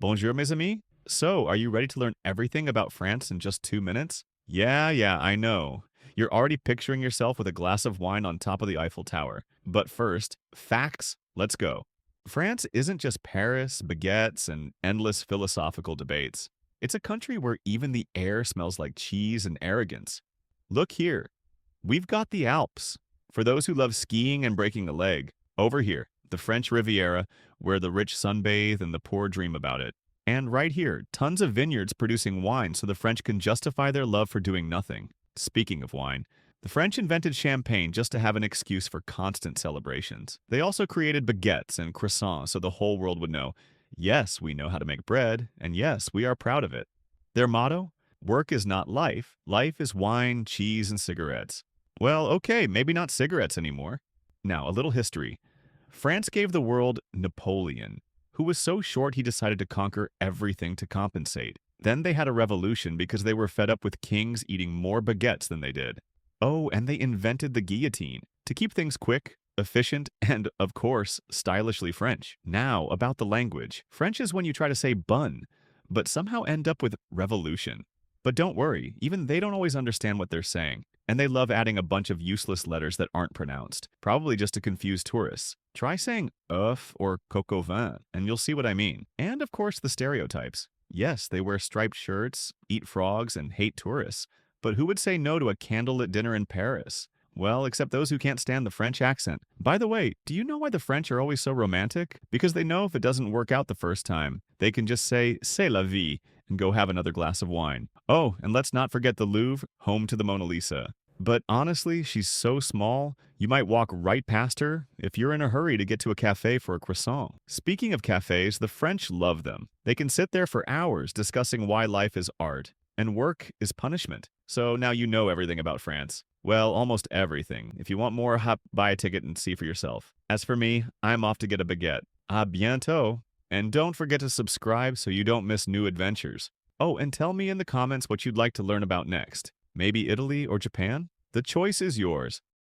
Bonjour, mes amis. So, are you ready to learn everything about France in just 2 minutes? Yeah, I know. You're already picturing yourself with a glass of wine on top of the Eiffel Tower. But first, facts. Let's go. France isn't just Paris, baguettes, and endless philosophical debates. It's a country where even the air smells like cheese and arrogance. Look here. We've got the Alps. For those who love skiing and breaking a leg, over here, the French Riviera, where the rich sunbathe and the poor dream about it. And right here, tons of vineyards producing wine so the French can justify their love for doing nothing. Speaking of wine, the French invented champagne just to have an excuse for constant celebrations. They also created baguettes and croissants so the whole world would know, yes, we know how to make bread, and yes, we are proud of it. Their motto? Work is not life. Life is wine, cheese, and cigarettes. Well, okay, maybe not cigarettes anymore. Now, a little history. France gave the world Napoleon, who was so short he decided to conquer everything to compensate. Then they had a revolution because they were fed up with kings eating more baguettes than they did. Oh, and they invented the guillotine to keep things quick, efficient, and, of course, stylishly French. Now, about the language. French is when you try to say bun, but somehow end up with revolution. But don't worry, even they don't always understand what they're saying. And they love adding a bunch of useless letters that aren't pronounced, probably just to confuse tourists. Try saying œuf or coq au vin, and you'll see what I mean. And of course, the stereotypes. Yes, they wear striped shirts, eat frogs, and hate tourists. But who would say no to a candlelit dinner in Paris? Well, except those who can't stand the French accent. By the way, do you know why the French are always so romantic? Because they know if it doesn't work out the first time, they can just say, c'est la vie, and go have another glass of wine. Oh, and let's not forget the Louvre, home to the Mona Lisa. But honestly, she's so small, you might walk right past her if you're in a hurry to get to a cafe for a croissant. Speaking of cafes, the French love them. They can sit there for hours discussing why life is art and work is punishment. So now you know everything about France. Well, almost everything. If you want more, buy a ticket and see for yourself. As for me, I'm off to get a baguette. À bientôt! And don't forget to subscribe so you don't miss new adventures. Oh, and tell me in the comments what you'd like to learn about next. Maybe Italy or Japan? The choice is yours.